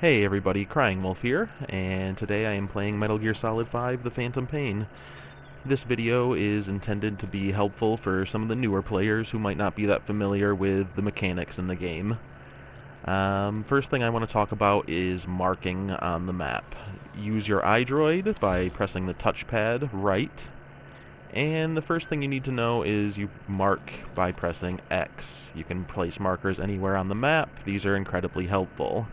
Hey everybody, Crying Wolf here, and today I am playing Metal Gear Solid 5: The Phantom Pain. This video is intended to be helpful for some of the newer players who might not be that familiar with the mechanics in the game. First thing I want to talk about is marking on the map. Use your iDroid by pressing the touchpad right, and the first thing you need to know is you mark by pressing X. You can place markers anywhere on the map. These are incredibly helpful.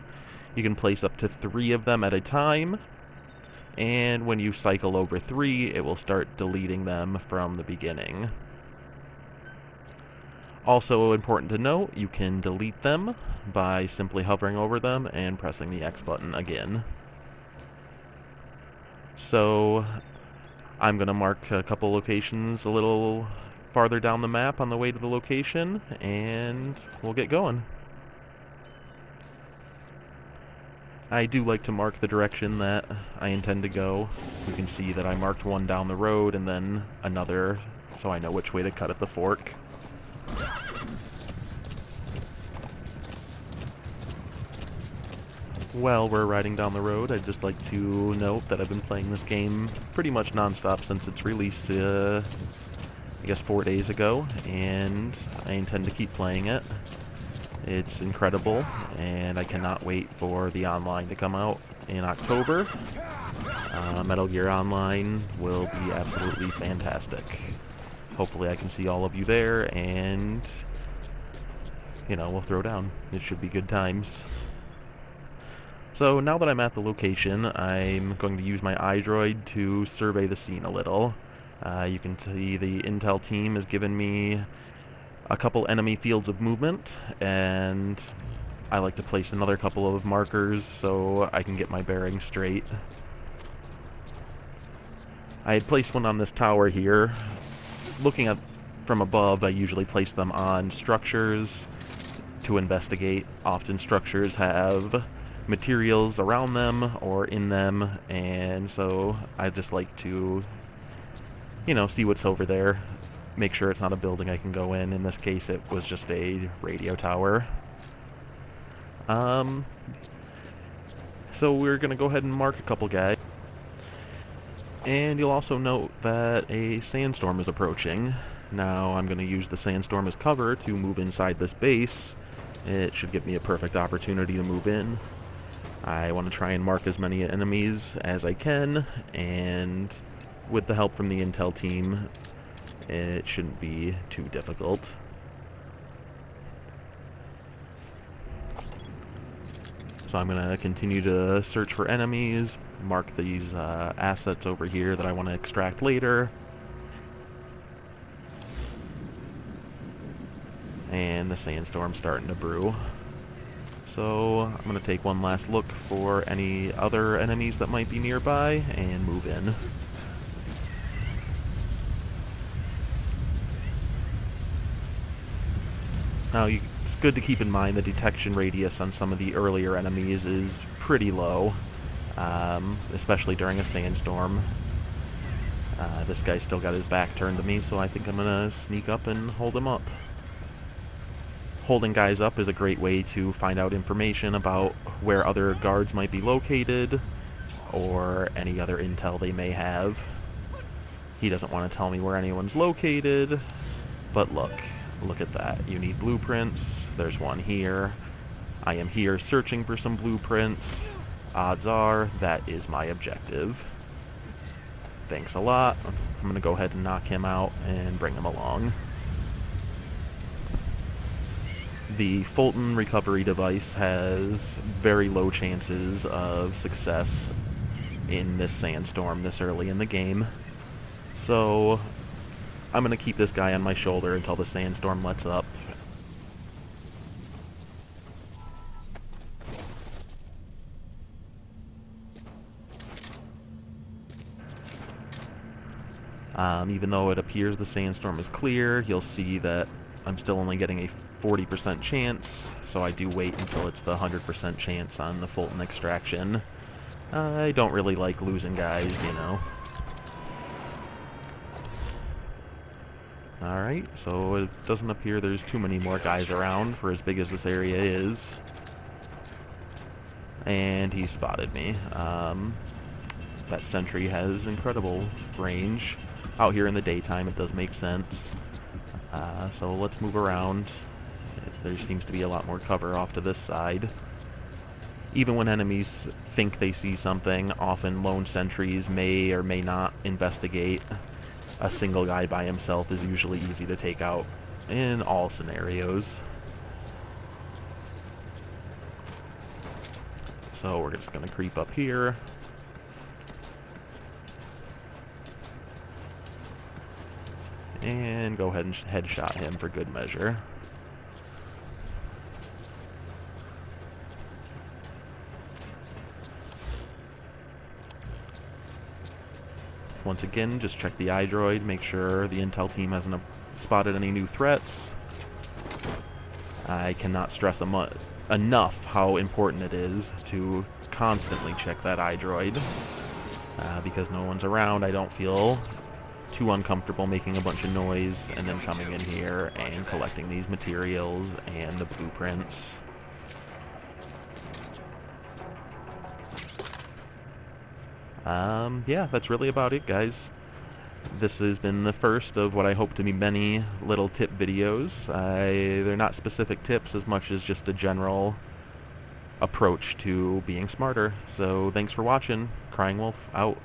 You can place up to 3 of them at a time, and when you cycle over 3, it will start deleting them from the beginning. Also important to note, you can delete them by simply hovering over them and pressing the X button again. So I'm going to mark a couple locations a little farther down the map on the way to the location, and we'll get going. I do like to mark the direction that I intend to go. You can see that I marked one down the road and then another, so I know which way to cut at the fork. While we're riding down the road, I'd just like to note that I've been playing this game pretty much non-stop since its release, I guess 4 days ago, and I intend to keep playing it. It's incredible, and I cannot wait for the online to come out in October. Metal Gear Online will be absolutely fantastic. Hopefully I can see all of you there, and, we'll throw down. It should be good times. So now that I'm at the location, I'm going to use my iDroid to survey the scene a little. You can see the intel team has given me a couple enemy fields of movement, and I like to place another couple of markers so I can get my bearings straight. I had placed one on this tower here. Looking at from above, I usually place them on structures to investigate. Often structures have materials around them or in them, and so I just like to, see what's over there. Make sure it's not a building I can go in. In this case, it was just a radio tower. So we're going to go ahead and mark a couple guys. And you'll also note that a sandstorm is approaching. Now I'm going to use the sandstorm as cover to move inside this base. It should give me a perfect opportunity to move in. I want to try and mark as many enemies as I can, and with the help from the intel team, it shouldn't be too difficult. So I'm going to continue to search for enemies, mark these assets over here that I want to extract later. And the sandstorm's starting to brew. So I'm going to take one last look for any other enemies that might be nearby and move in. Now, it's good to keep in mind the detection radius on some of the earlier enemies is pretty low, especially during a sandstorm. This guy's still got his back turned to me, so I think I'm going to sneak up and hold him up. Holding guys up is a great way to find out information about where other guards might be located, or any other intel they may have. He doesn't want to tell me where anyone's located, but look at that. You need blueprints. There's one here. I am here searching for some blueprints. Odds are that is my objective. Thanks a lot. I'm going to go ahead and knock him out and bring him along. The Fulton recovery device has very low chances of success in this sandstorm this early in the game. So I'm going to keep this guy on my shoulder until the sandstorm lets up. Even though it appears the sandstorm is clear, you'll see that I'm still only getting a 40% chance, so I do wait until it's the 100% chance on the Fulton extraction. I don't really like losing guys, Alright, so it doesn't appear there's too many more guys around for as big as this area is. and he spotted me. That sentry has incredible range. Out here in the daytime, it does make sense. So let's move around. There seems to be a lot more cover off to this side. Even when enemies think they see something, often lone sentries may or may not investigate. A single guy by himself is usually easy to take out in all scenarios. So we're just going to creep up here. And go ahead and headshot him for good measure. Once again, just check the iDroid, make sure the intel team hasn't spotted any new threats. I cannot stress enough how important it is to constantly check that iDroid. Because no one's around, I don't feel too uncomfortable making a bunch of noise and then coming in here and collecting these materials and the blueprints. Yeah, that's really about it, guys. This has been the first of what I hope to be many little tip videos. They're not specific tips as much as just a general approach to being smarter. So thanks for watching. Crying Wolf out.